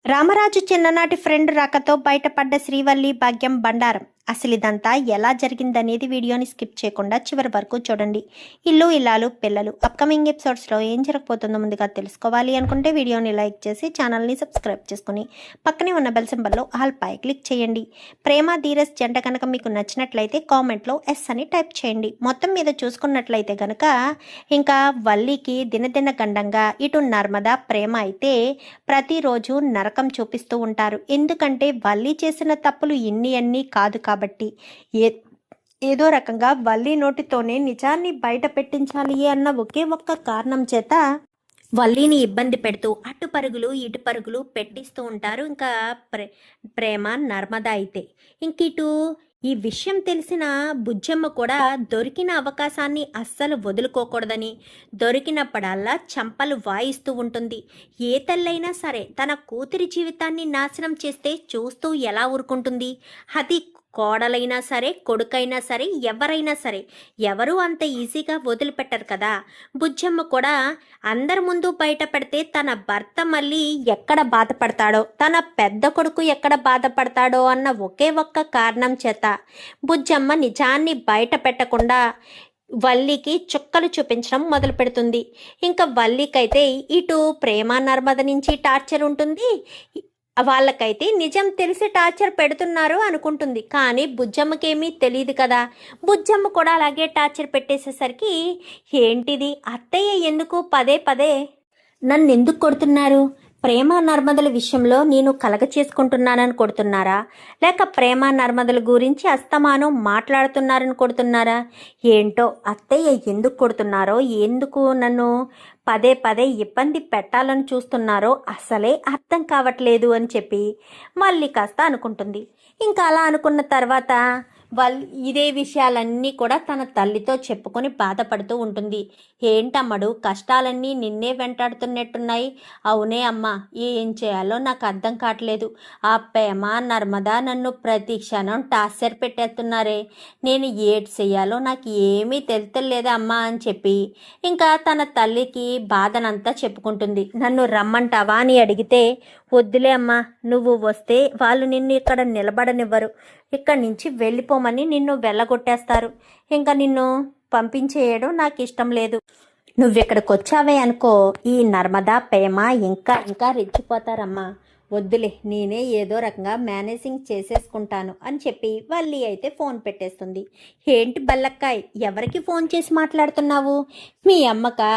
రామరాజు చిన్ననాటి ఫ్రెండ్ రాకతో బయటపడ్డ శ్రీవల్లి భాగ్యం బండారం. అసలు ఇదంతా ఎలా జరిగిందనేది వీడియోని స్కిప్ చేయకుండా చివరి వరకు చూడండి. ఇల్లు ఇల్లాలు పిల్లలు అప్కమింగ్ ఎపిసోడ్స్లో ఏం జరగబోతుందో ముందుగా తెలుసుకోవాలి అనుకుంటే వీడియోని లైక్ చేసి ఛానల్ని సబ్స్క్రైబ్ చేసుకుని పక్కనే ఉన్న బెల్ సింబల్లో ఆల్ పై క్లిక్ చేయండి. ప్రేమ ధీరజ్ జంట కనుక మీకు నచ్చినట్లయితే కామెంట్లో ఎస్ అని టైప్ చేయండి. మొత్తం మీద చూసుకున్నట్లయితే కనుక ఇంకా వల్లికి దినదిన గండంగా ఇటు నర్మదా ప్రేమ అయితే ప్రతిరోజు నరకం చూపిస్తూ ఉంటారు. ఎందుకంటే వల్లి చేసిన తప్పులు అన్నీ కాదు కాబట్టి ఏదో రకంగా వల్లి నోటితోనే నిజాన్ని బయట పెట్టించాలి అన్న ఒకే ఒక్క కారణం చేత వల్లిని ఇబ్బంది పెడుతూ అటు పరుగులు ఇటు పరుగులు పెట్టిస్తూ ఉంటారు. ఇంకా ప్రేమ నర్మద అయితే ఇంకిటు ఈ విషయం తెలిసిన బుజ్జమ్మ కూడా దొరికిన అవకాశాన్ని అస్సలు వదులుకోకూడదని దొరికినప్పుడల్లా చంపలు వాయిస్తూ ఉంటుంది. ఏ తల్లైనా సరే తన కూతురి జీవితాన్ని నాశనం చేస్తే చూస్తూ ఎలా ఊరుకుంటుంది? అది కోడలైనా సరే కొడుకైనా సరే ఎవరైనా సరే ఎవరు అంత ఈజీగా వదిలిపెట్టరు కదా. బుజ్జమ్మ కూడా అందరి ముందు బయట పెడితే తన భర్త మళ్ళీ ఎక్కడ బాధపడతాడో, తన పెద్ద కొడుకు ఎక్కడ బాధపడతాడో అన్న ఒకే ఒక్క కారణం చేత బుజ్జమ్మ నిజాన్ని బయట పెట్టకుండా వల్లికి చుక్కలు చూపించడం మొదలు పెడుతుంది. ఇంకా వల్లికైతే ఇటు ప్రేమ నర్మద నుంచి టార్చర్ ఉంటుంది, వాళ్ళకైతే నిజం తెలిసి టార్చర్ పెడుతున్నారు అనుకుంటుంది. కానీ బుజ్జమ్మకేమీ తెలియదు కదా. బుజ్జమ్మ కూడా అలాగే టార్చర్ పెట్టేసేసరికి ఏంటిది అత్తయ్య ఎందుకు పదే పదే నన్ను ఎందుకు కొడుతున్నారు? ప్రేమ నర్మదల విషయంలో నేను కలగ చేసుకుంటున్నానని కొడుతున్నారా, లేక ప్రేమ నర్మదల గురించి అస్తమానం మాట్లాడుతున్నారని కొడుతున్నారా? ఏంటో అత్తయ్య ఎందుకు కొడుతున్నారో, ఎందుకు నన్ను పదే పదే ఇబ్బంది పెట్టాలని చూస్తున్నారో అసలే అర్థం కావట్లేదు అని చెప్పి మళ్ళీ కాస్త అనుకుంటుంది. ఇంకా అలా అనుకున్న తర్వాత ఇదే విషయాలన్నీ కూడా తన తల్లితో చెప్పుకొని బాధపడుతూ ఉంటుంది. ఏంటమ్మడు కష్టాలన్నీ నిన్నే వెంటాడుతున్నట్టున్నాయి. అవునే అమ్మ, ఏం చేయాలో నాకు అర్థం కావట్లేదు. ఆ ప్రేమ నర్మద నన్ను ప్రతి క్షణం టార్చర్ పెట్టేస్తున్నారే, నేను ఏడ్ చేయాలో నాకు ఏమీ తెలుతలేదా అమ్మా అని చెప్పి ఇంకా తన తల్లికి బాధనంతా చెప్పుకుంటుంది. నన్ను రమ్మంటావా అని అడిగితే వద్దులే అమ్మా, నువ్వు వస్తే వాళ్ళు నిన్ను ఇక్కడ నిలబడనివ్వరు, ఇక్కడి నుంచి వెళ్ళిపోమని నిన్ను వెళ్ళగొట్టేస్తారు. ఇంకా నిన్ను పంపించేయడం నాకు ఇష్టం లేదు. నువ్వెక్కడికి వచ్చావే అనుకో, ఈ నర్మదా ప్రేమ ఇంకా ఇంకా రెచ్చిపోతారమ్మా. వద్దులే, నేనే ఏదో రకంగా మేనేజింగ్ చేసేసుకుంటాను అని చెప్పి వల్లి అయితే ఫోన్ పెట్టేస్తుంది. ఏంటి బల్లక్కాయ్, ఎవరికి ఫోన్ చేసి మాట్లాడుతున్నావు? మీ అమ్మకా?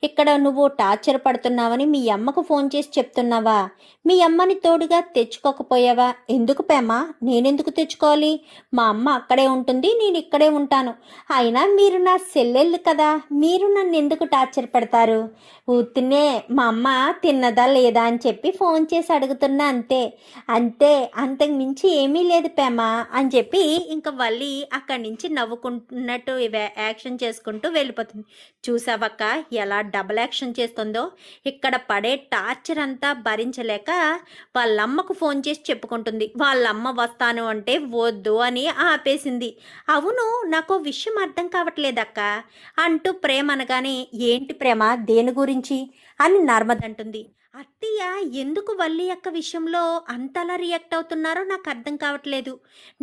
ఇక్కడ నువ్వు టార్చర్ పడుతున్నావని మీ అమ్మకు ఫోన్ చేసి చెప్తున్నావా? మీ అమ్మని తోడుగా తెచ్చుకోకపోయావా? ఎందుకు ప్రేమ, నేనెందుకు తెచ్చుకోవాలి? మా అమ్మ అక్కడే ఉంటుంది, నేను ఇక్కడే ఉంటాను. అయినా మీరు నా సెల్లెళ్ళు కదా, మీరు నన్ను ఎందుకు టార్చర్ పెడతారు? ఊతినే మా అమ్మ తిన్నదా లేదా అని చెప్పి ఫోన్ చేసి అడుగుతున్నా, అంతే అంతే, అంతకు మించి ఏమీ లేదు ప్రేమ అని చెప్పి ఇంకా వల్లి అక్కడి నుంచి నవ్వుకుంటున్నట్టు యాక్షన్ చేసుకుంటూ వెళ్ళిపోతుంది. చూసావక్క ఎలా డబుల్ యాక్షన్ చేస్తుందో. ఇక్కడ పడే టార్చర్ అంతా భరించలేక వాళ్ళమ్మకు ఫోన్ చేసి చెప్పుకుంటుంది. వాళ్ళమ్మ వస్తాను అంటే వద్దు అని ఆపేసింది. అవును, నాకు విషయం అర్థం కావట్లేదక్క అంటూ ప్రేమ అనగానే ఏంటి ప్రేమ, దేని గురించి అని నర్మద అంటుంది. అత్తయ్య ఎందుకు వల్లి యొక్క విషయంలో అంతలా రియాక్ట్ అవుతున్నారో నాకు అర్థం కావట్లేదు.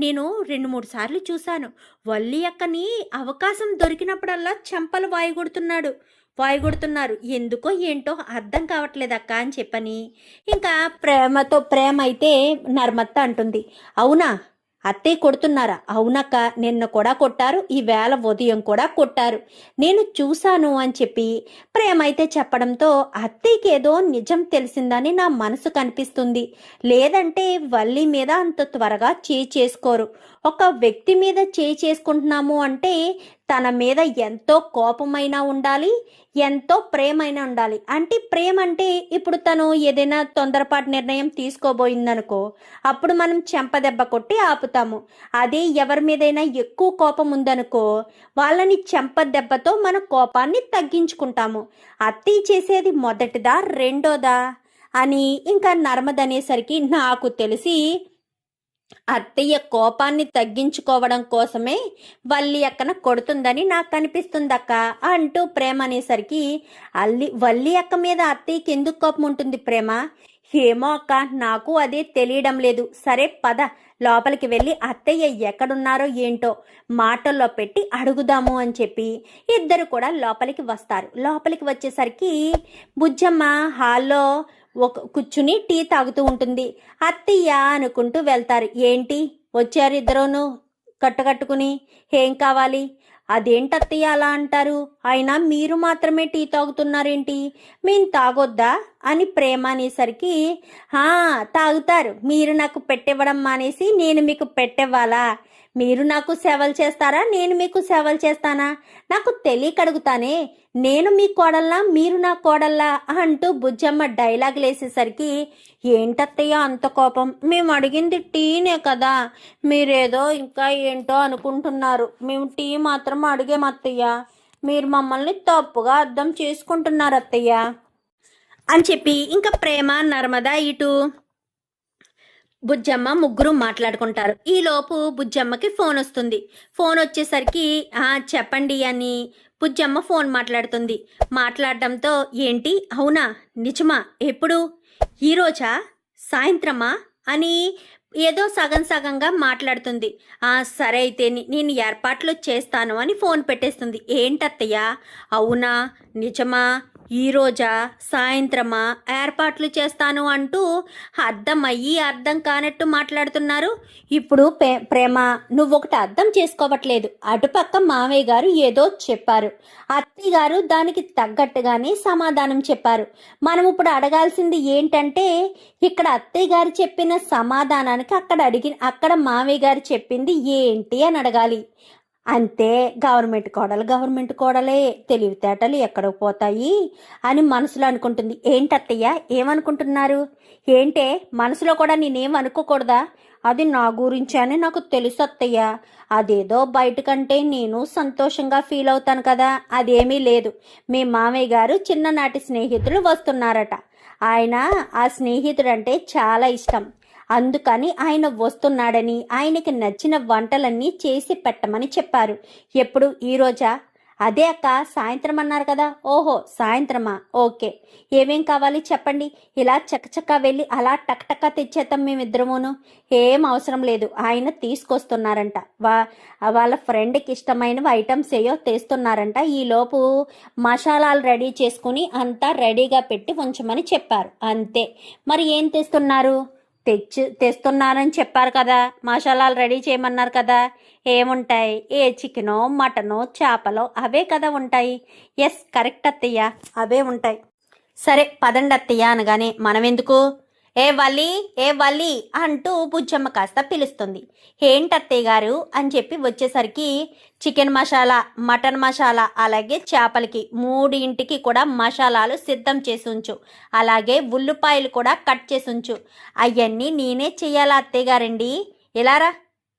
నేను 2-3 సార్లు చూశాను, వల్లి అక్కని అవకాశం దొరికినప్పుడల్లా చెంపలు వాయుగొడుతున్నారు. ఎందుకో ఏంటో అర్థం కావట్లేదు అక్క అని చెప్పని ఇంకా ప్రేమ అయితే నర్మత్త అంటుంది. అవునా, అత్తయ్య కొడుతున్నారా? అవునక్క, నిన్న కూడా కొట్టారు, ఈవేళ ఉదయం కూడా కొట్టారు, నేను చూశాను అని చెప్పి ప్రేమ అయితే చెప్పడంతో అత్తయ్యకి ఏదో నిజం తెలిసిందని నా మనసు కనిపిస్తుంది. లేదంటే వల్లి మీద అంత త్వరగా చేసుకోరు. ఒక వ్యక్తి మీద చేసుకుంటున్నాము అంటే తన మీద ఎంతో కోపమైనా ఉండాలి, ఎంతో ప్రేమైనా ఉండాలి. అంటే ప్రేమ అంటే ఇప్పుడు తను ఏదైనా తొందరపాటు నిర్ణయం తీసుకోబోయిందనుకో, అప్పుడు మనం చెంపదెబ్బ కొట్టి ఆపుతాము. అదే ఎవరి మీదైనా ఎక్కువ కోపం ఉందనుకో, వాళ్ళని చెంపదెబ్బతో మన కోపాన్ని తగ్గించుకుంటాము. అత్తయ్య చేసేది మొదటిదా రెండోదా అని ఇంకా నర్మద అనేసరికి నాకు తెలిసి అత్తయ్య కోపాన్ని తగ్గించుకోవడం కోసమే వల్లి అక్కన కొడుతుందని నాకు అనిపిస్తుందక్క అంటూ ప్రేమ అనేసరికి వల్లి అక్క మీద అత్తయ్యకి ఎందుకు కోపం ఉంటుంది ప్రేమ? ఏమో అక్క, నాకు అదే తెలియడం లేదు. సరే పద, లోపలికి వెళ్ళి అత్తయ్య ఎక్కడున్నారో ఏంటో మాటల్లో పెట్టి అడుగుదాము అని చెప్పి ఇద్దరు కూడా లోపలికి వస్తారు. లోపలికి వచ్చేసరికి బుజ్జమ్మ హాల్లో కూర్చుని టీ తాగుతూ ఉంటుంది. అత్తయ్య అనుకుంటూ వెళ్తారు. ఏంటి వచ్చారు ఇద్దరును కట్టుకుని, ఏం కావాలి? అదేంటత్తయ్య అలా అంటారు? అయినా మీరు మాత్రమే టీ తాగుతున్నారేంటి, మేము తాగొద్దా అని ప్రేమ అనేసరికి, తాగుతారు. మీరు నాకు పెట్టివ్వడం మానేసి నేను మీకు పెట్టివ్వాలా? మీరు నాకు సేవలు చేస్తారా, నేను మీకు సేవలు చేస్తానా? నాకు తెలియక అడుగుతానే, నేను మీ కోడల్లా, మీరు నా కోడల్లా అంటూ బుజ్జమ్మ డైలాగులు వేసేసరికి, ఏంటత్తయ్య అంత కోపం? మేము అడిగింది టీనే కదా, మీరేదో ఇంకా ఏంటో అనుకుంటున్నారు. మేము టీ మాత్రం అడిగాం అత్తయ్య, మీరు మమ్మల్ని తప్పుగా అర్థం చేసుకుంటున్నారు అత్తయ్య అని చెప్పి ఇంకా ప్రేమ నర్మదా ఇటు బుజ్జమ్మ ముగ్గురు మాట్లాడుకుంటారు. ఈలోపు బుజ్జమ్మకి ఫోన్ వస్తుంది. ఫోన్ వచ్చేసరికి చెప్పండి అని బుజ్జమ్మ ఫోన్ మాట్లాడుతుంది. మాట్లాడడంతో, ఏంటి అవునా, నిజమా, ఎప్పుడు, ఈరోజా, సాయంత్రమా అని ఏదో సగం సగంగా మాట్లాడుతుంది. సరే అయితే నేను ఏర్పాట్లు చేస్తాను అని ఫోన్ పెట్టేస్తుంది. ఏంటత్తయ్య, అవునా, నిజమా, ఈరోజా, సాయంత్రమా, ఏర్పాట్లు చేస్తాను అంటూ అర్థమయ్యి అర్థం కానట్టు మాట్లాడుతున్నారు. ఇప్పుడు ప్రేమ, నువ్వొకటి అర్థం చేసుకోవట్లేదు. అటుపక్క మావయ్య గారు ఏదో చెప్పారు, అత్తయ్య గారు దానికి తగ్గట్టుగానే సమాధానం చెప్పారు. మనం ఇప్పుడు అడగాల్సింది ఏంటంటే, ఇక్కడ అత్తయ్య గారు చెప్పిన సమాధానానికి అక్కడ మావయ్య గారు చెప్పింది ఏంటి అని అడగాలి. అంతే, గవర్నమెంట్ కోడలే, తెలివితేటలు ఎక్కడికి పోతాయి అని మనసులో అనుకుంటుంది. ఏంటత్తయ్య ఏమనుకుంటున్నారు? ఏంటే మనసులో కూడా నేనేం అనుకోకూడదా? అది నా గురించి అని నాకు తెలుసు అత్తయ్య. అదేదో బయటకంటే నేను సంతోషంగా ఫీల్ అవుతాను కదా, అదేమీ లేదు. మీ మామయ్య గారు చిన్ననాటి స్నేహితులు వస్తున్నారట. ఆ స్నేహితుడంటే చాలా ఇష్టం. అందుకని ఆయన వస్తున్నాడని ఆయనకి నచ్చిన వంటలన్నీ చేసి పెట్టమని చెప్పారు. ఎప్పుడు, ఈరోజా? అదే అక్క, సాయంత్రం అన్నారు కదా. ఓహో, సాయంత్రమా, ఓకే. ఏమేం కావాలి చెప్పండి, ఇలా చక్కచక్క వెళ్ళి అలా టక్టక్క తెచ్చేద్దాం మేమిద్దరమును. ఏం అవసరం లేదు, ఆయన తీసుకొస్తున్నారంట. వాళ్ళ ఫ్రెండ్కి ఇష్టమైనవి ఐటమ్స్ ఏయో తెస్తున్నారంట. ఈలోపు మసాలాలు రెడీ చేసుకుని అంతా రెడీగా పెట్టి ఉంచమని చెప్పారు. అంతే. మరి ఏం తెస్తున్నారు? తెస్తున్నారని చెప్పారు కదా, మసాలాలు రెడీ చేయమన్నారు కదా. ఏముంటాయి? ఏ చికెనో, మటనో, చేపలో అవే కదా ఉంటాయి. ఎస్, కరెక్ట్ అత్తయ్య, అవే ఉంటాయి. సరే పదండి అత్తయ్య అనగానే, మనం ఎందుకు, ఏ వల్లి అంటూ బుజ్జమ్మ కాస్త పిలుస్తుంది. ఏంటత్తయ్య గారు అని చెప్పి వచ్చేసరికి, చికెన్ మసాలా, మటన్ మసాలా, అలాగే చేపలకి మూడింటికి కూడా మసాలాలు సిద్ధం చేసి ఉంచు. అలాగే ఉల్లిపాయలు కూడా కట్ చేసి ఉంచు. అవన్నీ నేనే చెయ్యాలా అత్తయ్య గారండి? ఇలారా,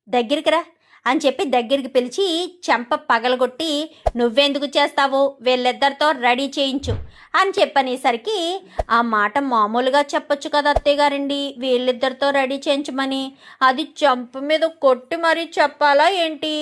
దగ్గరికి రా అని చెప్పి దగ్గరికి పిలిచి చెంప పగలగొట్టి, నువ్వెందుకు చేస్తావు, వీళ్ళిద్దరితో రెడీ చేయించు అని చెప్పనేసరికి, ఆ మాట మామూలుగా చెప్పొచ్చు కదా అత్తయ్య గారండి, వీళ్ళిద్దరితో రెడీ చేయించమని. అది చెంప మీద కొట్టి మరీ చెప్పాలా ఏంటి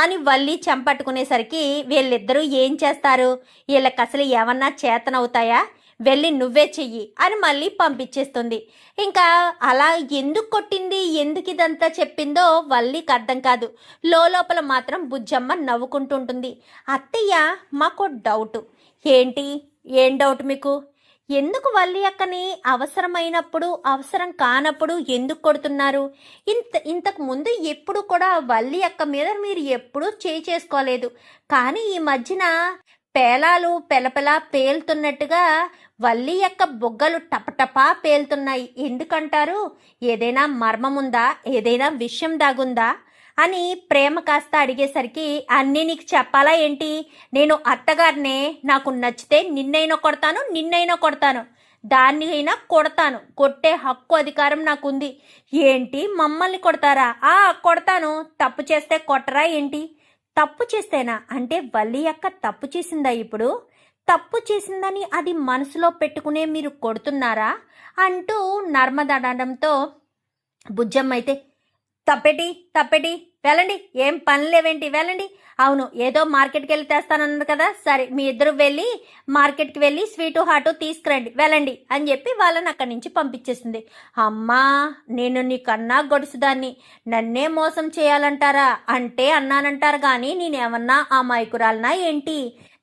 అని వల్లి చెంపట్టుకునేసరికి, వీళ్ళిద్దరూ ఏం చేస్తారు, వీళ్ళకి అసలు ఏమన్నా చేతనవుతాయా, వెళ్ళి నువ్వే చెయ్యి అని మళ్ళీ పంపించేస్తుంది. ఇంకా అలా ఎందుకు కొట్టింది, ఎందుకు ఇదంతా చెప్పిందో వల్లికి అర్థం కాదు. లోపల మాత్రం బుజ్జమ్మ నవ్వుకుంటుంటుంది. అత్తయ్య, మాకు డౌటు. ఏంటి, ఏం డౌట్ మీకు? ఎందుకు వల్లి అక్కని అవసరమైనప్పుడు, అవసరం కానప్పుడు ఎందుకు కొడుతున్నారు? ఇంతకు ముందు ఎప్పుడు కూడా వల్లి అక్క మీద మీరు ఎప్పుడూ చేసుకోలేదు. కానీ ఈ మధ్యన పేలాలు పెలపెలా పేలుతున్నట్టుగా వల్లి యొక్క బొగ్గలు టపటపా పేలుతున్నాయి. ఎందుకంటారు? ఏదైనా మర్మముందా, ఏదైనా విషయం దాగుందా అని ప్రేమ కాస్త అడిగేసరికి, అన్నీ నీకు చెప్పాలా ఏంటి? నేను అత్తగారినే, నాకు నచ్చితే నిన్నైనా కొడతాను, దాన్ని అయినా కొడతాను. కొట్టే హక్కు అధికారం నాకుంది. ఏంటి, మమ్మల్ని కొడతారా? కొడతాను. తప్పు చేస్తే కొట్టరా ఏంటి? తప్పు చేస్తేనా? అంటే వల్లి అక్క తప్పు చేసిందా? ఇప్పుడు తప్పు చేసిందని అది మనసులో పెట్టుకునే మీరు కొడుతున్నారా అంటూ నర్మదడంతో బుజ్జమ్మ అయితే, తప్పెటి వెళ్ళండి, ఏం పని లేవేంటి, వెళ్ళండి. అవును, ఏదో మార్కెట్కి వెళ్ళి తెస్తానన్నారు కదా, సరే మీ ఇద్దరు వెళ్ళి మార్కెట్కి వెళ్ళి స్వీటు హాటు తీసుకురండి, వెళ్ళండి అని చెప్పి వాళ్ళని అక్కడి నుంచి పంపించేసింది. అమ్మా, నేను నీకన్నా గొడుసుదాన్ని, నన్నే మోసం చేయాలంటారా అంటే అన్నానంటారు కానీ నేనేమన్నా ఆ మైకురాలనా ఏంటి,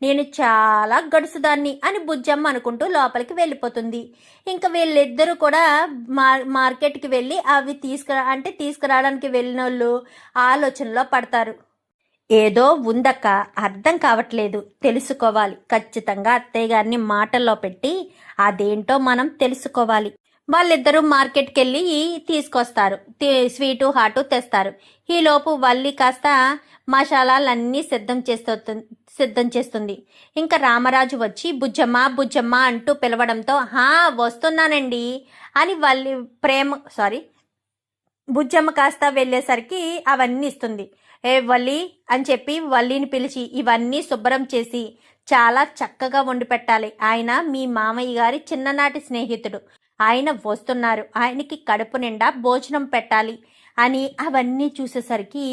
నేను చాలా గడుసుదాన్ని అని బుజ్జమ్మ అనుకుంటూ లోపలికి వెళ్ళిపోతుంది. ఇంకా వీళ్ళిద్దరూ కూడా మార్కెట్కి వెళ్ళి అవి తీసుకురావడానికి వెళ్ళిన వాళ్ళు ఆలోచనలో పడతారు. ఏదో ఉందక్క, అర్థం కావట్లేదు, తెలుసుకోవాలి, ఖచ్చితంగా అత్తయ్య గారిని మాటల్లో పెట్టి అదేంటో మనం తెలుసుకోవాలి. వాళ్ళిద్దరూ మార్కెట్కి వెళ్ళి తీసుకొస్తారు, స్వీటు హాటు తెస్తారు. ఈలోపు వల్లి కాస్త మసాలాలన్నీ సిద్ధం చేస్తుంది. ఇంకా రామరాజు వచ్చి బుజ్జమ్మ బుజ్జమ్మ అంటూ పిలవడంతో వస్తున్నానండి అని బుజ్జమ్మ కాస్త వెళ్ళేసరికి అవన్నీ ఇస్తుంది. వల్లి అని చెప్పి వల్లిని పిలిచి ఇవన్నీ శుభ్రం చేసి చాలా చక్కగా వండి పెట్టాలి, ఆయన మీ మామయ్య గారి చిన్ననాటి స్నేహితుడు, ఆయన వస్తున్నారు, ఆయనకి కడుపు నిండా భోజనం పెట్టాలి అని అవన్నీ చూసేసరికి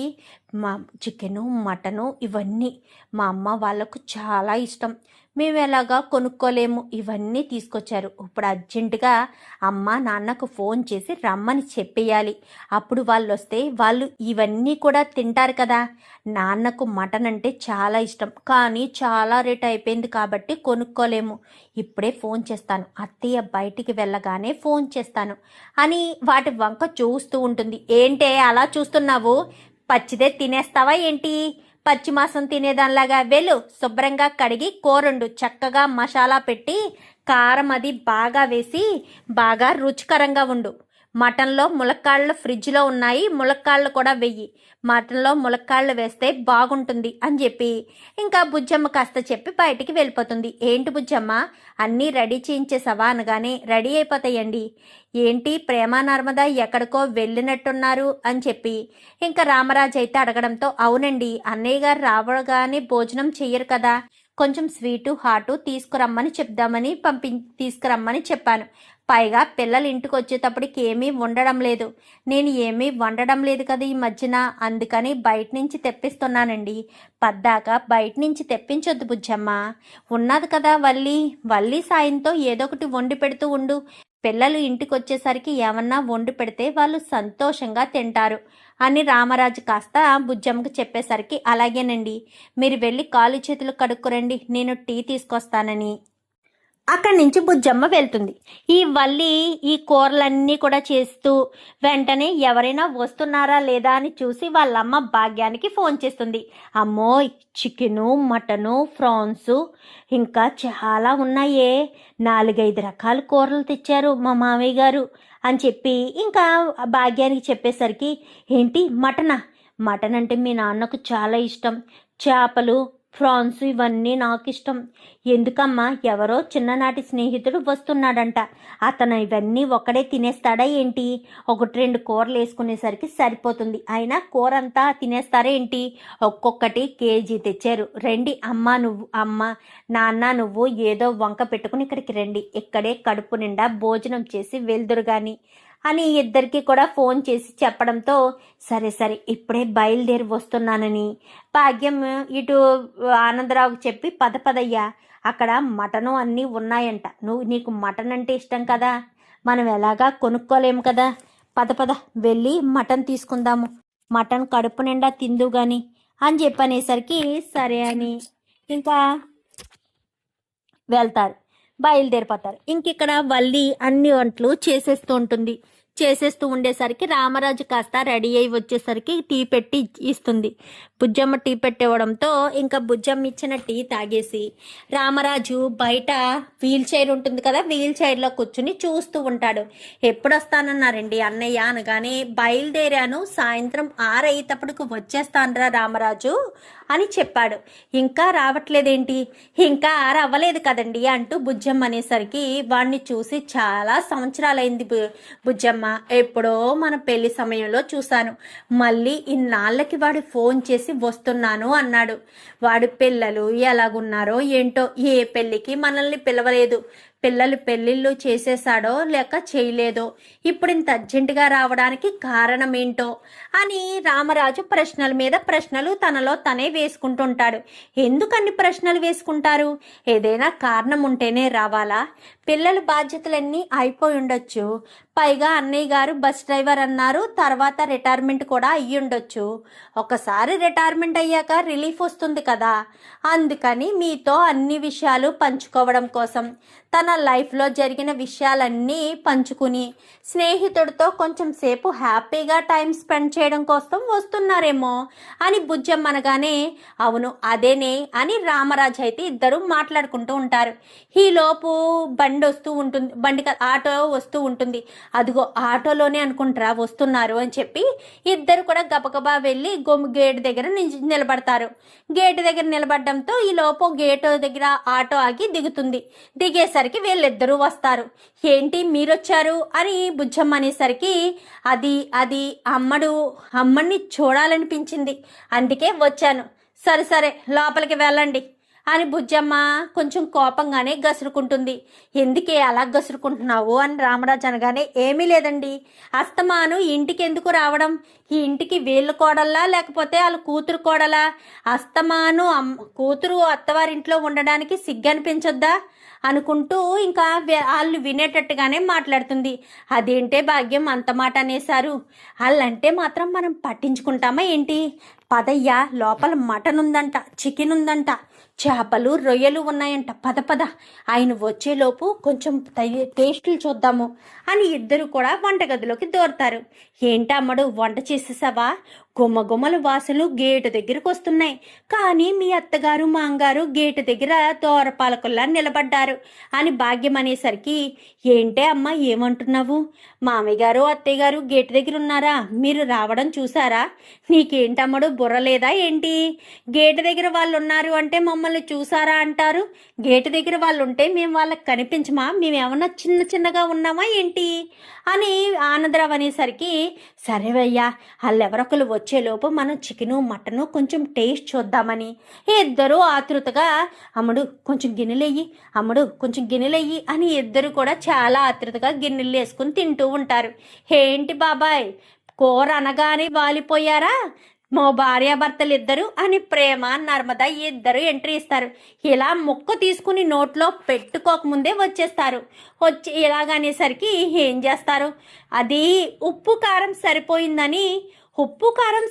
చికెను మటను ఇవన్నీ మా అమ్మ వాళ్ళకు చాలా ఇష్టం, మేము ఎలాగా కొనుక్కోలేము, ఇవన్నీ తీసుకొచ్చారు. ఇప్పుడు అర్జెంటుగా అమ్మ నాన్నకు ఫోన్ చేసి రమ్మని చెప్పేయాలి, అప్పుడు వాళ్ళు వస్తే వాళ్ళు ఇవన్నీ కూడా తింటారు కదా. నాన్నకు మటన్ అంటే చాలా ఇష్టం, కానీ చాలా రేట్ అయిపోయింది కాబట్టి కొనుక్కోలేము, ఇప్పుడే ఫోన్ చేస్తాను, అత్తయ్య బయటికి వెళ్ళగానే ఫోన్ చేస్తాను అని వాటి వంక చూస్తూ ఉంటుంది. ఏంటే అలా చూస్తున్నావు, పచ్చిదే తినేస్తావా ఏంటి, పచ్చి మాంసం తినేదానిలాగా వెళ్ళు, శుభ్రంగా కడిగి కూరండు, చక్కగా మసాలా పెట్టి కారం అది బాగా వేసి బాగా రుచికరంగా ఉండు. మటన్లో ములక్కాళ్ళు ఫ్రిడ్జ్లో ఉన్నాయి, ములక్కాళ్ళు కూడా వెయ్యి, మటన్లో ములక్కాళ్ళు వేస్తే బాగుంటుంది అని చెప్పి ఇంకా బుజ్జమ్మ కాస్త చెప్పి బయటికి వెళ్ళిపోతుంది. ఏంటి బుజ్జమ్మ, అన్నీ రెడీ చేయించేసావా అనగానే రెడీ అయిపోతాయండి, ఏంటి ప్రేమ నర్మదా ఎక్కడికో వెళ్ళినట్టున్నారు అని చెప్పి ఇంకా రామరాజు అయితే అడగడంతో అవునండి, అన్నయ్య గారు రావగానే భోజనం చెయ్యరు కదా, కొంచెం స్వీటు హాటు తీసుకురమ్మని చెప్పాను, పైగా పిల్లలు ఇంటికి వచ్చేటప్పటికి ఏమీ వండడం లేదు, నేను ఏమీ వండడం లేదు కదా ఈ మధ్యన, అందుకని బయట నుంచి తెప్పిస్తున్నానండి, పద్దాక బయట నుంచి తెప్పించొద్దు బుజ్జమ్మ, ఉన్నది కదా వల్లి సాయంతో ఏదో ఒకటి వండి పెడుతూ ఉండు, పిల్లలు ఇంటికి వచ్చేసరికి ఏమన్నా వండి పెడితే వాళ్ళు సంతోషంగా తింటారు అని రామరాజు కాస్త బుజ్జమ్మకు చెప్పేసరికి అలాగేనండి, మీరు వెళ్ళి కాలు చేతులు కడుక్కురండి, నేను టీ తీసుకొస్తానని అక్కడి నుంచి బుజ్జమ్మ వెళ్తుంది. ఈ వల్లి ఈ కూరలన్నీ కూడా చేస్తూ వెంటనే ఎవరైనా వస్తున్నారా లేదా అని చూసి వాళ్ళమ్మ భాగ్యానికి ఫోన్ చేస్తుంది. అమ్మో, చికెను మటను ఫ్రాన్స్ ఇంకా చాలా ఉన్నాయే, 4-5 రకాల కూరలు తెచ్చారు మా మామయ్య గారు అని చెప్పి ఇంకా భాగ్యానికి చెప్పేసరికి ఏంటి మటన్ అంటే మీ నాన్నకు చాలా ఇష్టం, చేపలు ఫ్రాన్స్ ఇవన్నీ నాకు ఇష్టం, ఎందుకమ్మా ఎవరో చిన్ననాటి స్నేహితుడు వస్తున్నాడంట, అతను ఇవన్నీ ఒక్కడే తినేస్తాడా ఏంటి, 1-2 కూరలు వేసుకునేసరికి సరిపోతుంది, అయినా కూర అంతా తినేస్తారా ఏంటి, ఒక్కొక్కటి కేజీ తెచ్చారు, రండి నాన్న నువ్వు ఏదో వంక పెట్టుకుని ఇక్కడికి రండి, ఇక్కడే కడుపు నిండా భోజనం చేసి వెళ్దురు గాని అని ఇద్దరికి కూడా ఫోన్ చేసి చెప్పడంతో సరే ఇప్పుడే బయలుదేరి వస్తున్నానని భాగ్యం ఇటు ఆనందరావుకి చెప్పి పదయ్యా, అక్కడ మటను అన్నీ ఉన్నాయంట, నీకు మటన్ అంటే ఇష్టం కదా, మనం ఎలాగా కొనుక్కోలేము కదా, పద వెళ్ళి మటన్ తీసుకుందాము, మటన్ కడుపు నిండా తిందు గాని అని చెప్పనేసరికి సరే అని ఇంకా వెళ్తారు, బయలుదేరిపోతారు. ఇంకిక్కడ వల్లి అన్ని వంటలు చేసేస్తూ ఉండేసరికి రామరాజు కాస్త రెడీ అయి వచ్చేసరికి టీ పెట్టి ఇస్తుంది. బుజ్జమ్మ టీ పెట్టివ్వడంతో ఇంకా బుజ్జమ్మ ఇచ్చిన టీ తాగేసి రామరాజు బయట వీల్ చైర్ ఉంటుంది కదా, వీల్ చైర్లో కూర్చుని చూస్తూ ఉంటాడు. ఎప్పుడు వస్తానన్నారండి అన్నయ్య అనగానే బయలుదేరాను, సాయంత్రం 6 అయ్యేటప్పటికి వచ్చేస్తానరా రామరాజు అని చెప్పాడు. ఇంకా రావట్లేదేంటి, ఇంకా 6 అవ్వలేదు కదండి అంటూ బుజ్జమ్మ అనేసరికి వాడిని చూసి చాలా సంవత్సరాలైంది బుజ్జమ్మ, ఎప్పుడో మన పెళ్లి సమయంలో చూశాను, మళ్ళీ ఇన్నాళ్ళకి వాడు ఫోన్ చేసి వస్తున్నాను అన్నాడు, వాడి పిల్లలు ఎలాగున్నారో ఏంటో, ఏ పెళ్లికి మనల్ని పిలవలేదు, పిల్లలు పెళ్ళిళ్ళు చేసేసాడో లేక చేయలేదో, ఇప్పుడు ఇంత అర్జెంటుగా రావడానికి కారణం ఏంటో అని రామరాజు ప్రశ్నల మీద ప్రశ్నలు తనలో తనే వేసుకుంటుంటాడు. ఎందుకన్ని ప్రశ్నలు వేసుకుంటారు? ఏదైనా కారణం ఉంటేనే రావాలా? పిల్లల బాధ్యతలన్నీ అయిపోయి ఉండొచ్చు, పైగా అన్నయ్య గారు బస్ డ్రైవర్ అన్నారు, తర్వాత రిటైర్మెంట్ కూడా అయ్యి ఉండొచ్చు. ఒకసారి రిటైర్మెంట్ అయ్యాక రిలీఫ్ వస్తుంది కదా, అందుకని మీతో అన్ని విషయాలు పంచుకోవడం కోసం, తన లైఫ్లో జరిగిన విషయాలన్నీ పంచుకుని స్నేహితుడితో కొంచెం సేపు హ్యాపీగా టైం స్పెండ్ చేయడం కోసం వస్తున్నారేమో అని బుజ్జమ్మ అనగానే, అవును అదేనే అని రామరాజు అయితే ఇద్దరు మాట్లాడుకుంటూ ఉంటారు. ఈలోపు బండి వస్తూ ఉంటుంది, ఆటో వస్తూ ఉంటుంది. అదిగో ఆటోలోనే అనుకుంటారా వస్తున్నారు అని చెప్పి ఇద్దరు కూడా గబగబా వెళ్ళి గేటు దగ్గర నిలబడతారు. గేటు దగ్గర నిలబడడంతో ఈ లోపు గేటు దగ్గర ఆటో ఆగి దిగుతుంది. దిగేసరికి వీళ్ళిద్దరూ వస్తారు. ఏంటి మీరొచ్చారు అని బుజ్జమ్మ అనేసరికి, అది అమ్మని చూడాలనిపించింది, అందుకే వచ్చాను. సరే సరే లోపలికి వెళ్ళండి అని బుజ్జమ్మ కొంచెం కోపంగానే గసురుకుంటుంది. ఎందుకే అలా గసురుకుంటున్నావు అని రామరాజు అనగానే, ఏమీ లేదండి, అస్తమాను ఇంటికి ఎందుకు రావడం, ఈ ఇంటికి వీళ్ళు కోడల్లా లేకపోతే వాళ్ళ కూతురు కోడలా, అస్తమాను కూతురు అత్తవారింట్లో ఉండడానికి సిగ్గనిపించొద్దా అనుకుంటూ ఇంకా వాళ్ళు వినేటట్టుగానే మాట్లాడుతుంది. అదేంటే భాగ్యం అంత మాట అనేశారు, వాళ్ళంటే మాత్రం మనం పట్టించుకుంటామా ఏంటి? పదయ్యా లోపల మటన్ ఉందంట, చికెన్ ఉందంట, చేపలు రొయ్యలు ఉన్నాయంట, పద ఆయన వచ్చేలోపు కొంచెం టేస్టులు చూద్దాము అని ఇద్దరు కూడా వంటగదిలోకి దూరతారు. ఏంటమ్మడు వంట చేసేసావా? గుమ్మగుమ్మల వాసనలు గేటు దగ్గరకు వస్తున్నాయి, కానీ మీ అత్తగారు మాంగారు గేటు దగ్గర దోరపాలకుల్లా నిలబడ్డారు అని భాగ్యం అనేసరికి, ఏంటే అమ్మ ఏమంటున్నావు? మామయ్య గారు అత్తయ్య గారు గేటు దగ్గర ఉన్నారా? మీరు రావడం చూసారా? నీకేంటమ్మడు బుర్ర లేదా ఏంటి? గేటు దగ్గర వాళ్ళు ఉన్నారు అంటే మమ్మల్ని చూసారా అంటారు, గేటు దగ్గర వాళ్ళు ఉంటే మేము వాళ్ళకి కనిపించమా? మేమేమన్నా చిన్నగా ఉన్నామా ఏంటి అని ఆనందరావు అనేసరికి, సరేవయ్యా వాళ్ళెవరొకరు వచ్చేలోపు మనం చికెను మటను కొంచెం టేస్ట్ చూద్దామని ఇద్దరు ఆతృతగా, అమ్ముడు కొంచెం గిన్నెలెయ్యి, అమ్ముడు కొంచెం గిన్నెలెయ్యి అని ఇద్దరు కూడా చాలా ఆతృతగా గిన్నెలు వేసుకుని తింటూ ఉంటారు. ఏంటి బాబాయ్ కూర అనగానే వాలిపోయారా? మా భార్యాభర్తలు ఇద్దరు అని ప్రేమ నర్మద ఇద్దరు ఎంట్రీ ఇస్తారు. ఇలా ముక్క తీసుకుని నోట్లో పెట్టుకోకముందే వచ్చేస్తారు. వచ్చి ఇలాగనేసరికి ఏం చేస్తారు? అది ఉప్పు కారం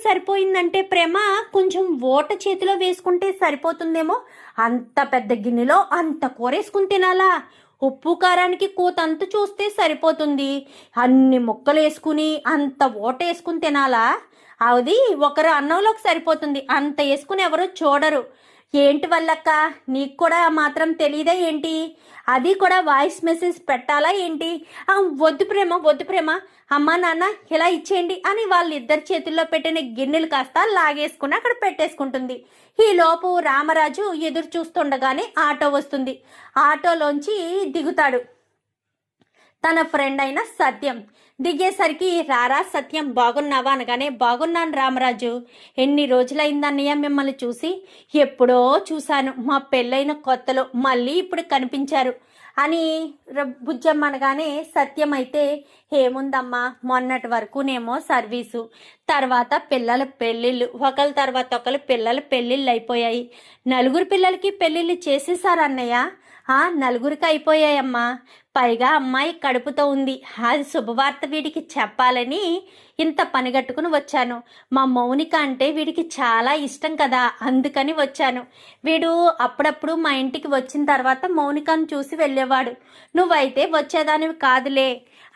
సరిపోయిందంటే ప్రేమ కొంచెం ఓట చేతిలో వేసుకుంటే సరిపోతుందేమో, అంత పెద్ద గిన్నెలో అంత కూర వేసుకుని తినాలా? ఉప్పు కారానికి కూతంత చూస్తే సరిపోతుంది, అన్ని ముక్కలు వేసుకుని అంత ఓట వేసుకుని తినాలా? అది ఒకరు అన్నంలోకి సరిపోతుంది, అంత వేసుకుని ఎవరు చూడరు. ఏంటి వల్లక్క నీకు కూడా మాత్రం తెలియదా ఏంటి? అది కూడా వాయిస్ మెసేజ్ పెట్టాలా ఏంటి? వద్దు ప్రేమ అమ్మా నాన్న ఇలా ఇచ్చేయండి అని వాళ్ళిద్దరి చేతుల్లో పెట్టిన గిన్నెలు కాస్త లాగేసుకుని అక్కడ పెట్టేసుకుంటుంది. ఈలోపు రామరాజు ఎదురు చూస్తుండగానే ఆటో వస్తుంది. ఆటోలోంచి దిగుతాడు తన ఫ్రెండ్ అయిన సత్యం. దిగేసరికి, రారా సత్యం బాగున్నావా అనగానే, బాగున్నాను రామరాజు, ఎన్ని రోజులైందన్నయ్య మిమ్మల్ని చూసి? ఎప్పుడో చూశాను, మా పెళ్ళైన కొత్తలో, మళ్ళీ ఇప్పుడు కనిపించారు అని బుజ్జమ్మ అనగానే, సత్యం అయితే, ఏముందమ్మా మొన్నటి వరకునేమో సర్వీసు, తర్వాత పిల్లల పెళ్ళిళ్ళు, ఒకరి తర్వాత ఒకరు పిల్లల పెళ్ళిళ్ళు అయిపోయాయి. 4 పిల్లలకి పెళ్ళిళ్ళు చేసేసారు అన్నయ్య. 4కి అయిపోయాయమ్మా, పైగా అమ్మాయి కడుపుతో ఉంది. అది శుభవార్త వీడికి చెప్పాలని ఇంత పనిగట్టుకుని వచ్చాను. మా మౌనిక అంటే వీడికి చాలా ఇష్టం కదా, అందుకని వచ్చాను. వీడు అప్పుడప్పుడు మా ఇంటికి వచ్చిన తర్వాత మౌనికను చూసి వెళ్ళేవాడు, నువ్వైతే వచ్చేదానివి కాదులే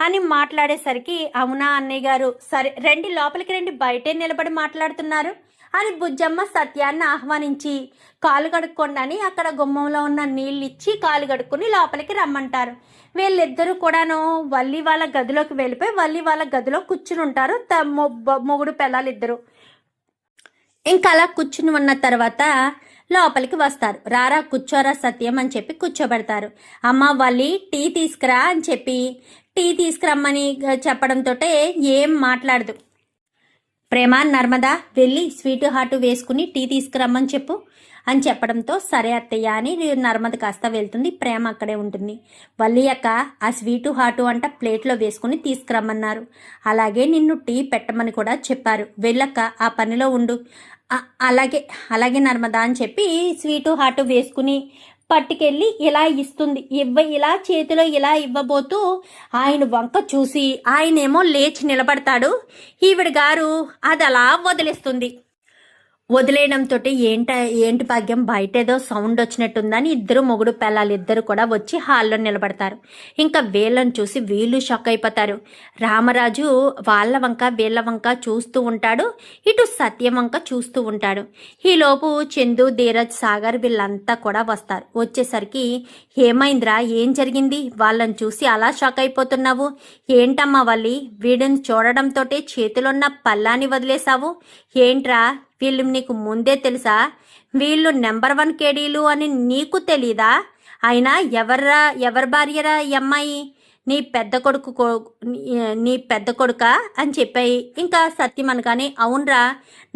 అని మాట్లాడేసరికి, అవునా అన్నయ్య గారు, సరే రండి లోపలికి రండి, బయటే నిలబడి మాట్లాడుతున్నారు అని బుజ్జమ్మ సత్యాన్ని ఆహ్వానించి కాలు కడుక్కోండి అక్కడ గుమ్మంలో ఉన్న నీళ్ళు ఇచ్చి కాలు కడుక్కుని లోపలికి రమ్మంటారు. వీళ్ళిద్దరూ కూడాను వల్లి వాళ్ళ గదిలోకి వెళ్ళిపోయి వల్లి వాళ్ళ గదిలో కూర్చుని ఉంటారు, మొగుడు పిల్లలిద్దరు. ఇంకా అలా కూర్చుని ఉన్న తర్వాత లోపలికి వస్తారు. రారా కూర్చోరా సత్యం అని చెప్పి కూర్చోబెడతారు. అమ్మ వల్లి టీ తీసుకురా అని చెప్పి టీ తీసుకురమ్మని చెప్పడంతో ఏం మాట్లాడదు. ప్రేమ నర్మదా వెళ్ళి స్వీట్ హాట్ వేసుకుని టీ తీసుకురమ్మని చెప్పు అని చెప్పడంతో సరే అత్తయ్య అని నర్మద కాస్త వెళ్తుంది. ప్రేమ అక్కడే ఉంటుంది. వల్లి అక్క ఆ స్వీటు హాటు అంట ప్లేట్లో వేసుకుని తీసుకురమ్మన్నారు. అలాగే నిన్ను టీ పెట్టమని కూడా చెప్పారు. వెళ్ళక్క ఆ పనిలో ఉండు. అలాగే అలాగే నర్మదా అని చెప్పి స్వీటు హాటు వేసుకుని పట్టుకెళ్ళి ఇలా ఇస్తుంది. ఇలా చేతిలో ఇలా ఇవ్వబోతూ ఆయన వంక చూసి ఆయనేమో లేచి నిలబడతాడు. ఈవిడ గారు అది అలా వదిలేస్తుంది. వదిలేయడంతో ఏంటి భాగ్యం బయట ఏదో సౌండ్ వచ్చినట్టుందని ఇద్దరు మొగుడు పిల్లలు ఇద్దరు కూడా వచ్చి హాల్లో నిలబడతారు. ఇంకా వీళ్ళని చూసి వీళ్ళు షాక్ అయిపోతారు. రామరాజు వాళ్ళ వంక వీళ్ళ వంక చూస్తూ ఉంటాడు. ఇటు సత్యం వంక చూస్తూ ఉంటాడు. ఈలోపు చందు ధీరజ్ సాగర్ వీళ్ళంతా కూడా వస్తారు. వచ్చేసరికి ఏమైందిరా, ఏం జరిగింది? వాళ్ళని చూసి అలా షాక్ అయిపోతున్నావు ఏంటమ్మా వల్లి? వీడిని చూడడంతో చేతిలోన్న పల్లాన్ని వదిలేశావు ఏంట్రా? వీళ్ళు నీకు ముందే తెలుసా? వీళ్ళు నెంబర్ 1 కేడీలు అని నీకు తెలీదా? అయినా ఎవరి భార్యరా ఈ అమ్మాయి? నీ పెద్ద కొడుక అని చెప్పాయి. ఇంకా సత్యం అనగానే అవునరా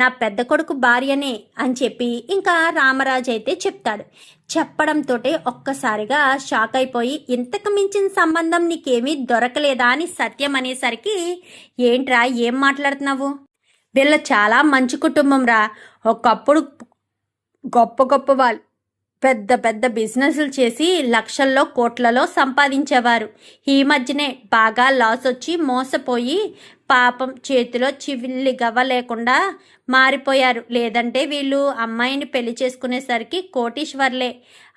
నా పెద్ద కొడుకు భార్యనే అని చెప్పి ఇంకా రామరాజు అయితే చెప్తాడు. చెప్పడంతో ఒక్కసారిగా షాక్ అయిపోయి ఇంతకు మించిన సంబంధం నీకేమీ దొరకలేదా అని సత్యం అనేసరికి ఏంట్రా ఏం మాట్లాడుతున్నావు? వీళ్ళ చాలా మంచి కుటుంబం రా. ఒకప్పుడు గొప్ప వాళ్ళు పెద్ద పెద్ద బిజినెస్లు చేసి లక్షల్లో కోట్లలో సంపాదించేవారు. ఈ మధ్యనే బాగా లాస్ వచ్చి మోసపోయి పాపం చేతిలో చివిల్లి గవ్వ లేకుండా మారిపోయారు. లేదంటే వీళ్ళు అమ్మాయిని పెళ్లి చేసుకునేసరికి కోటీశ్వర్లే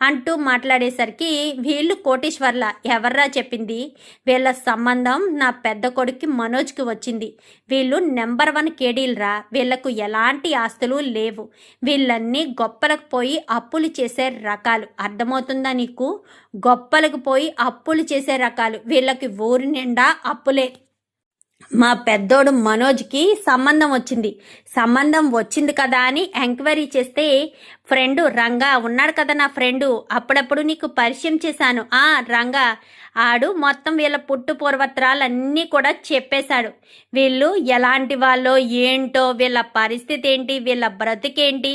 అంటూ మాట్లాడేసరికి వీళ్ళు కోటీశ్వర్ల ఎవర్రా చెప్పింది? వీళ్ళ సంబంధం నా పెద్ద కొడుక్కి మనోజ్కి వచ్చింది. వీళ్ళు నెంబర్ 1 కేడీలరా. వీళ్లకు ఎలాంటి ఆస్తులు లేవు. వీళ్ళన్నీ గొప్పలకు పోయి అప్పులు చేసే రకాలు. అర్థమవుతుందా నీకు? గొప్పలకు పోయి అప్పులు చేసే రకాలు. వీళ్ళకి ఊరి నిండా అప్పులే. మా పెద్దోడు మనోజ్కి సంబంధం వచ్చింది కదా అని ఎంక్వైరీ చేస్తే ఫ్రెండు రంగా ఉన్నాడు కదా నా ఫ్రెండు, అప్పుడప్పుడు నీకు పరిచయం చేశాను. రంగా ఆడు మొత్తం వీళ్ళ పుట్టు పూర్వత్రాలన్నీ కూడా చెప్పేశాడు. వీళ్ళు ఎలాంటి వాళ్ళో ఏంటో, వీళ్ళ పరిస్థితి ఏంటి, వీళ్ళ బ్రతికేంటి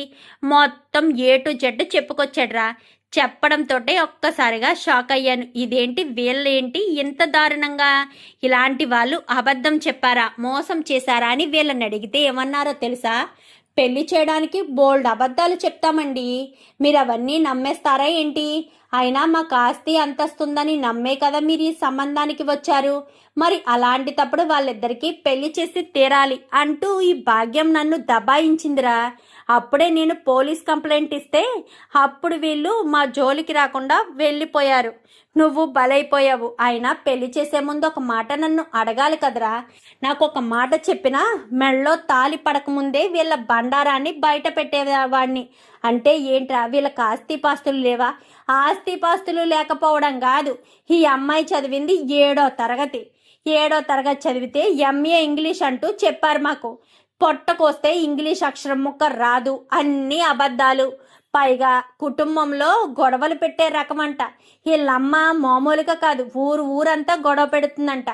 మొత్తం A to Z చెప్పుకొచ్చాడురా. చెప్పడంతో ఒక్కసారిగా షాక్ అయ్యాను. ఇదేంటి వీళ్ళేంటి ఇంత దారుణంగా? ఇలాంటి వాళ్ళు అబద్ధం చెప్పారా, మోసం చేశారా అని వీళ్ళని అడిగితే ఏమన్నారో తెలుసా? పెళ్లి చేయడానికి బోల్డ్ అబద్ధాలు చెప్తామండి, మీరు అవన్నీ నమ్మేస్తారా ఏంటి? అయినా మాకు ఆస్తి అంతస్తుందని నమ్మే కదా మీరు ఈ సంబంధానికి వచ్చారు. మరి అలాంటిటప్పుడు వాళ్ళిద్దరికీ పెళ్లి చేసి తీరాలి అంటూ ఈ భాగ్యం నన్ను దబాయించిందిరా. అప్పుడే నేను పోలీస్ కంప్లైంట్ ఇస్తే అప్పుడు వీళ్ళు మా జోలికి రాకుండా వెళ్ళిపోయారు. నువ్వు బలైపోయావు. అయినా పెళ్లి చేసే ముందు ఒక మాట నన్ను అడగాలి కదరా. నాకు ఒక మాట చెప్పినా మెళ్ళో తాలి పడకముందే వీళ్ళ బండారాన్ని బయట పెట్టేవాడిని. అంటే ఏంట్రా వీళ్ళకి ఆస్తిపాస్తులు లేవా? ఆస్తిపాస్తులు లేకపోవడం కాదు, ఈ అమ్మాయి చదివింది 7వ తరగతి. 7వ తరగతి చదివితే MA ఇంగ్లీష్ అంటూ చెప్పారు మాకు. పొట్టకొస్తే ఇంగ్లీష్ అక్షరం ముక్క రాదు, అన్నీ అబద్ధాలు. పైగా కుటుంబంలో గొడవలు పెట్టే రకమంట. వీళ్ళమ్మ మామూలుగా కాదు, ఊరంతా గొడవ పెడుతుందంట.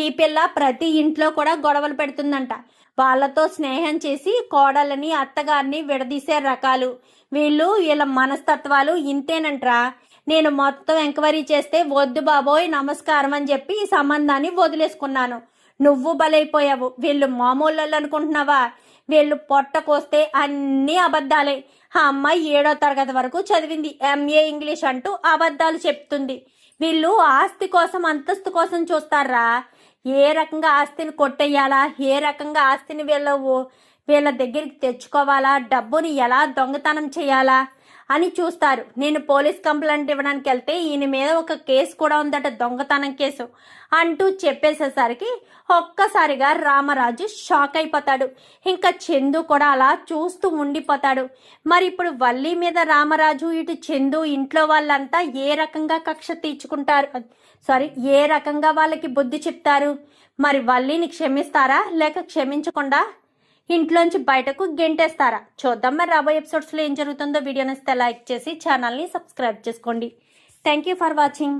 ఈ పిల్ల ప్రతి ఇంట్లో కూడా గొడవలు పెడుతుందంట. వాళ్ళతో స్నేహం చేసి కోడలని అత్తగారిని విడదీసే రకాలు. వీళ్ళ మనస్తత్వాలు ఇంతేనంట్రా. నేను మొత్తం ఎంక్వైరీ చేస్తే వద్దు బాబోయ్ నమస్కారం అని చెప్పి ఈ సంబంధాన్ని వదిలేసుకున్నాను. నువ్వు బలైపోయావు. వీళ్ళు మామూలు అనుకుంటున్నావా? వీళ్ళు పొట్టకొస్తే అన్నీ అబద్ధాలే. ఆ అమ్మాయి 7వ తరగతి వరకు చదివింది, MA ఇంగ్లీష్ అంటూ అబద్ధాలు చెప్తుంది. వీళ్ళు ఆస్తి కోసం అంతస్తు కోసం చూస్తారా? ఏ రకంగా ఆస్తిని కొట్టేయాలా, ఏ రకంగా ఆస్తిని వీళ్ళ దగ్గరికి తెచ్చుకోవాలా, డబ్బుని ఎలా దొంగతనం చేయాలా అని చూస్తారు. నేను పోలీస్ కంప్లైంట్ ఇవ్వడానికి వెళ్తే ఈయన మీద ఒక కేసు కూడా ఉందట, దొంగతనం కేసు అంటూ చెప్పేసేసరికి ఒక్కసారిగా రామరాజు షాక్ అయిపోతాడు. ఇంకా చందు కూడా అలా చూస్తూ ఉండిపోతాడు. మరి ఇప్పుడు వల్లి మీద రామరాజు ఇటు చందు ఇంట్లో వాళ్ళంతా ఏ రకంగా కక్ష తీర్చుకుంటారు, ఏ రకంగా వాళ్ళకి బుద్ధి చెప్తారు? మరి వల్లిని క్షమిస్తారా లేక క్షమించకుండా ఇంట్లోంచి బయటకు గెంటేస్తారా? చూద్దాం. మరి రాబోయే ఎపిసోడ్స్లో ఏం జరుగుతుందో వీడియో నచ్చితే లైక్ చేసి ఛానల్ని సబ్స్క్రైబ్ చేసుకోండి. Thank you for watching.